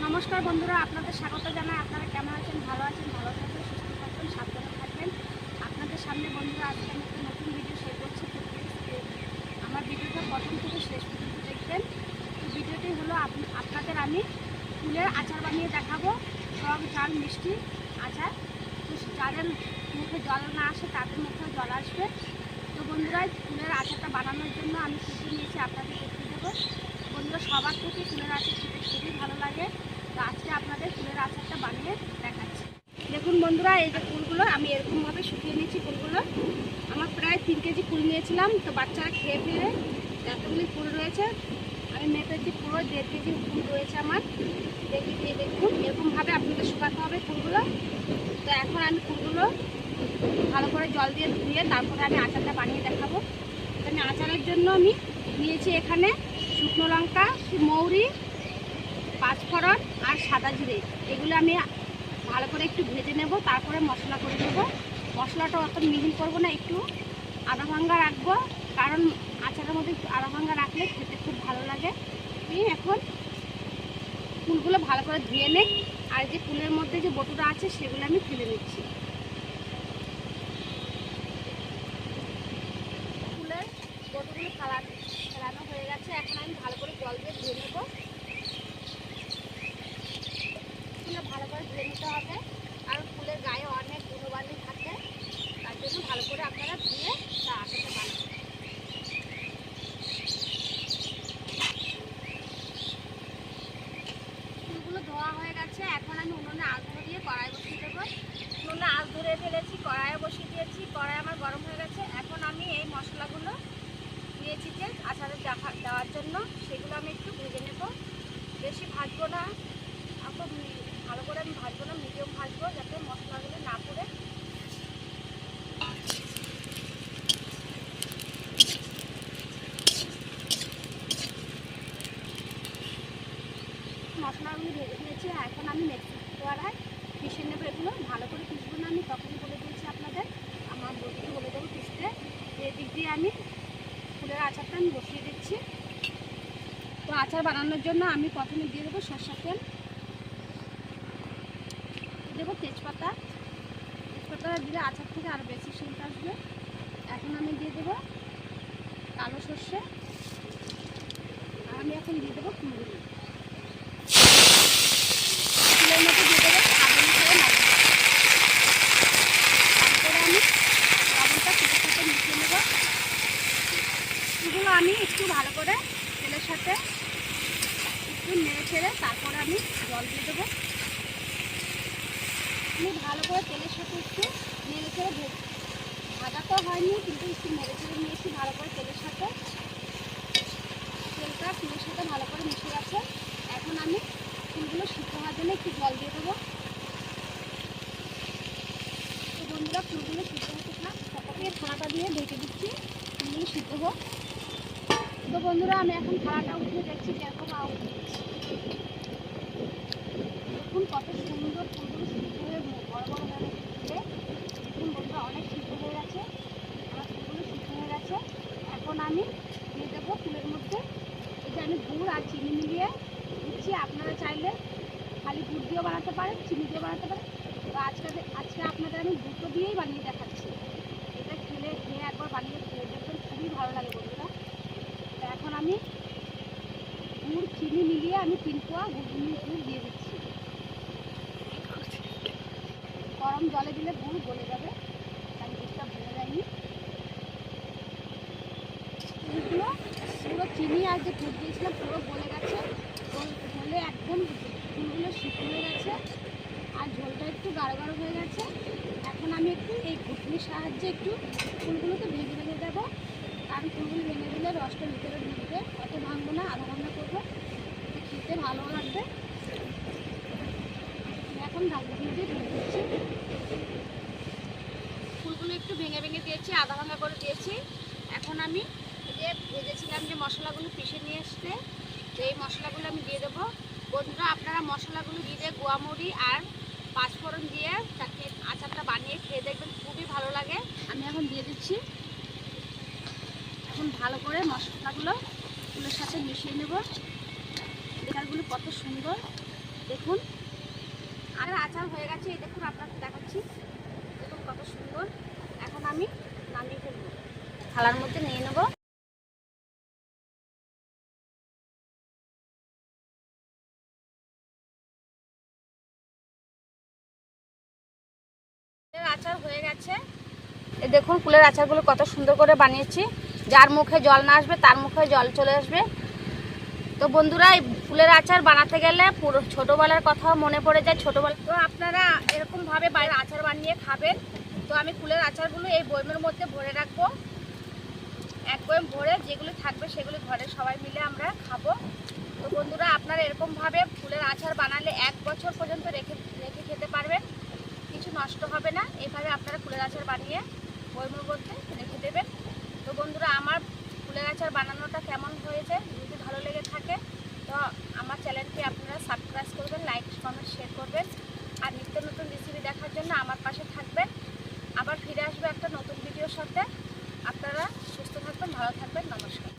নমস্কার বন্ধুরা, আপনাদের স্বাগত জানাই। আপনারা কেমন আছেন? ভালো আছেন? ভালো থাকবেন, সুস্থ থাকবেন, সাবধানে থাকবেন। আপনাদের সামনে বন্ধুরা আজকে আমি একটা নতুন ভিডিও শেয়ার করছি। আমার ভিডিওটা প্রথম থেকে শেষ পর্যন্ত দেখবেন। তো ভিডিওটি হলো আপনাদের আমি ফুলের আচার বানিয়ে দেখাবো। টক ঝাল মিষ্টি আচার। তো যাদের মুখে জল না আসে তাদের মুখেও জল আসবে। তো বন্ধুরা, ফুলের আচারটা বানানোর জন্য আমি কিছু নিয়েছি, আপনাদের দেখিয়ে দেবো। বন্ধুরা, সবার থেকে ফুলের আচার খেতে খুবই ভালো লাগে। তো আজকে আপনাদের ফুলের আচারটা বানিয়ে দেখাচ্ছি। দেখুন বন্ধুরা, এই যে ফুলগুলো আমি এরকমভাবে শুকিয়ে নিয়েছি। ফুলগুলো আমার প্রায় 3 কেজি ফুল নিয়েছিলাম। তো বাচ্চারা খেয়ে ফেলে এতগুলি ফুল রয়েছে। আমি মেপেছি পুরো 1.5 কেজি ফুল রয়েছে আমার। দেখুন এরকমভাবে আপনাদের শুকাতে হবে ফুলগুলো। তো এখন আমি ফুলগুলো ভালো করে জল দিয়ে ধুয়ে তারপরে আমি আচারটা বানিয়ে দেখাবো। এখানে আচারের জন্য আমি নিয়েছি এখানে শুকনো লঙ্কা, মৌরি, পাঁচফোড়ন আর সাদা জিরে। এগুলো আমি ভালো করে একটু ভেজে নেব, তারপরে মশলা করে নেব। মশলাটা অত মিহিন করবো না, একটু আধা ভাঙ্গা রাখবো, কারণ আচারের মধ্যে একটু আধা ভাঙ্গা রাখলে খেতে খুব ভালো লাগে। আমি এখন ফুলগুলো ভালো করে ধুয়ে নেই, আর যে ফুলের মধ্যে যে বটুটা আছে সেগুলো আমি ফেলে নিচ্ছি। ফুলের বটুগুলো ফেলানো হয়ে গেছে। এখন আমি ভালো করে জল দিয়ে ধুয়ে নেব। ভালো করে ধুয়ে নিতে হবে, কারণ ফুলের গায়ে অনেক ধুলোবালি থাকে। তার জন্য ভালো করে আপনারা ধুয়ে তা আচারটা বানাবেন। ফুলগুলো ধোয়া হয়ে গেছে। এখন আমি উনুনে আঁচ দিয়ে কড়াই বসিয়ে দেবো। উনুনে আঁচ ধরে ফেলেছি, কড়াইয়ে বসিয়ে দিয়েছি। কড়াই আমার গরম হয়ে গেছে। এখন আমি এই মশলাগুলো দিয়েছি যে আচারে দেওয়ার জন্য, সেগুলো আমি একটু ভেজে নেব। বেশি ভাজবো না, খুব ভালো করে আমি ভাজবো না, মিডিয়াম ভাজবো, যাতে মশলাগুলো না পড়ে। মশলাগুলো ভেজে নিয়েছি। এখন আমি মিক্সি কড়ায় পিষে নেবো। এগুলো ভালো করে পিষবো না, আমি তখনই বলে দিয়েছি আপনাদের, আমার বন্ধুকে বলে দেবো পিষতে। এদিক দিয়ে আমি ফুলের আচারটা আমি বসিয়ে দিচ্ছি। তো আচার বানানোর জন্য আমি প্রথমে দিয়ে দেবো সরষের তেল, দেবো তেজপাতা। তেজপাতা দিলে আচার থেকে আরও বেশি সেন্ট আসবে। এখন আমি দিয়ে দেবো কালো সর্ষে, আর আমি এখন দিয়ে দেবো ফুলগুলো। ফুলের মধ্যে দিয়ে দেবো আগুন করে লবণ। তারপরে আমি লবণটা ফুটের সাথে মিশিয়ে নেব। এগুলো আমি একটু ভালো করে তেলের সাথে একটু নেড়ে ছেড়ে তারপরে আমি জল দিয়ে দেবো। আমি ভালো করে তেলের সাথে একটু নেড়ে ছেড়ে ভাজা তো হয়নি, কিন্তু একটু নেড়ে ছেড়ে নিয়েছি ভালো করে তেলের সাথে। তেলটা ফুলের সাথে ভালো করে মিশে গেছে। এখন আমি ফুলগুলো সিদ্ধ হওয়ার জন্য একটু জল দিয়ে দেবো। তো বন্ধুরা, ফুলগুলো সিদ্ধ হতে থাক, তারপরে থালাটা দিয়ে ঢেকে দিচ্ছি ফুলগুলো সিদ্ধ হোক। তো বন্ধুরা, আমি এখন থালাটা উঠিয়ে দেখছি কিরকম আওয়াজ দিচ্ছি। দেখুন কত সুন্দর ফুলগুলো সিদ্ধ হয়ে বড় বড় হয়ে গেছে। দেখুন বন্ধুরা, অনেক সিদ্ধ হয়ে গেছে। আমার ফুলগুলো সিদ্ধ হয়ে গেছে। এখন আমি দিয়ে দেবো ফুলের মধ্যে এই যে আমি গুড় আর চিনি মিলিয়ে দিচ্ছি। আপনারা চাইলে খালি গুড় দিয়েও বানাতে পারেন, চিনি দিয়েও বানাতে পারেন। তো আজকে আপনাদের আমি দুটো দিয়েই বানিয়ে দেখাচ্ছি। এটা খেয়ে একবার বানিয়ে খেয়ে দেখবেন, খুবই ভালো লাগে বন্ধুরা। তো এখন আমি গুড় চিনি মিলিয়ে আমি 3 পোয়া গুড় দিয়ে দিচ্ছি। গরম জলে দিলে গুড় গলে যাবে, তাই গুড়টা ভেঙে যায়নি। গুড়গুলো পুরো চিনি আর যে গুড় দিয়েছিলাম পুরো গলে গেছে। গলে একদম ফুলগুলো সিদ্ধ হয়ে গেছে, আর ঝোলটা একটু গাঢ় গাঢ় হয়ে গেছে। এখন আমি একটু এই ঘুটনির সাহায্যে একটু ফুলগুলোকে ভেঙে ভেঙে দেবো, কারণ ফুলগুলো ভেঙে দিলে রসটা ভিতরে ঢুকবে। অত ভাঙবো না, আধা ভাঙা করবো, খেতে ভালো লাগবে। এখন ঢাকনা দিয়ে ঢেকে দিচ্ছি। ফুলগুলো একটু ভেঙে ভেঙে দিয়েছি, আধা ভাঙা করে দিয়েছি। এখন আমি যে ভেজেছিলাম যে মশলাগুলো পিষে নিয়ে আসতে, এই মশলাগুলো আমি দিয়ে দেবো। বন্ধুরা, আপনারা মশলাগুলো দিয়ে গোয়ামরি আর পাঁচফোড়ন দিয়ে তাকে আচারটা বানিয়ে খেয়ে দেখবেন, খুবই ভালো লাগে। আমি এখন দিয়ে দিচ্ছি। এখন ভালো করে মশলাগুলো ফুলের সাথে মিশিয়ে নেব। আচারগুলো কত সুন্দর দেখুন আর আচার হয়ে গেছে, এই দেখুন আপনাকে দেখাচ্ছি, দেখুন কত সুন্দর। এখন আমি নামিয়ে ফেলবো, থালার মধ্যে নিয়ে নেব। আচার হয়ে গেছে, এই দেখুন কুলের আচারগুলো কত সুন্দর করে বানিয়েছি, যার মুখে জল না আসবে তার মুখে জল চলে আসবে। তো বন্ধুরা, এই ফুলের আচার বানাতে গেলে পুরো ছোটোবেলার কথাও মনে পড়ে যায়। ছোটোবেলা তো আপনারা এরকমভাবে বাইরে আচার বানিয়ে খাবেন। তো আমি ফুলের আচারগুলো এই বয়মের মধ্যে ভরে রাখবো, এক বয়ম ভরে যেগুলি থাকবে সেগুলি ঘরে সবাই মিলে আমরা খাবো। তো বন্ধুরা, আপনারা এরকমভাবে ফুলের আচার বানালে 1 বছর পর্যন্ত রেখে খেতে পারবেন, কিছু নষ্ট হবে না। এইভাবে আপনারা ফুলের আচার বানিয়ে বয়মের মধ্যে রেখে দেবেন। তো বন্ধুরা, আমার ফুলের আচার বানানোটা কেমন হয়েছে যদি ভালো লেগে থাকে তো আমার চ্যানেলটি আপনারা সাবস্ক্রাইব করবেন, লাইক কমেন্ট শেয়ার করবেন, আর নিত্য নতুন রেসিপি দেখার জন্য আমার পাশে থাকবেন। আবার ফিরে আসবে একটা নতুন ভিডিওর সাথে। আপনারা সুস্থ থাকবেন, ভালো থাকবেন, নমস্কার।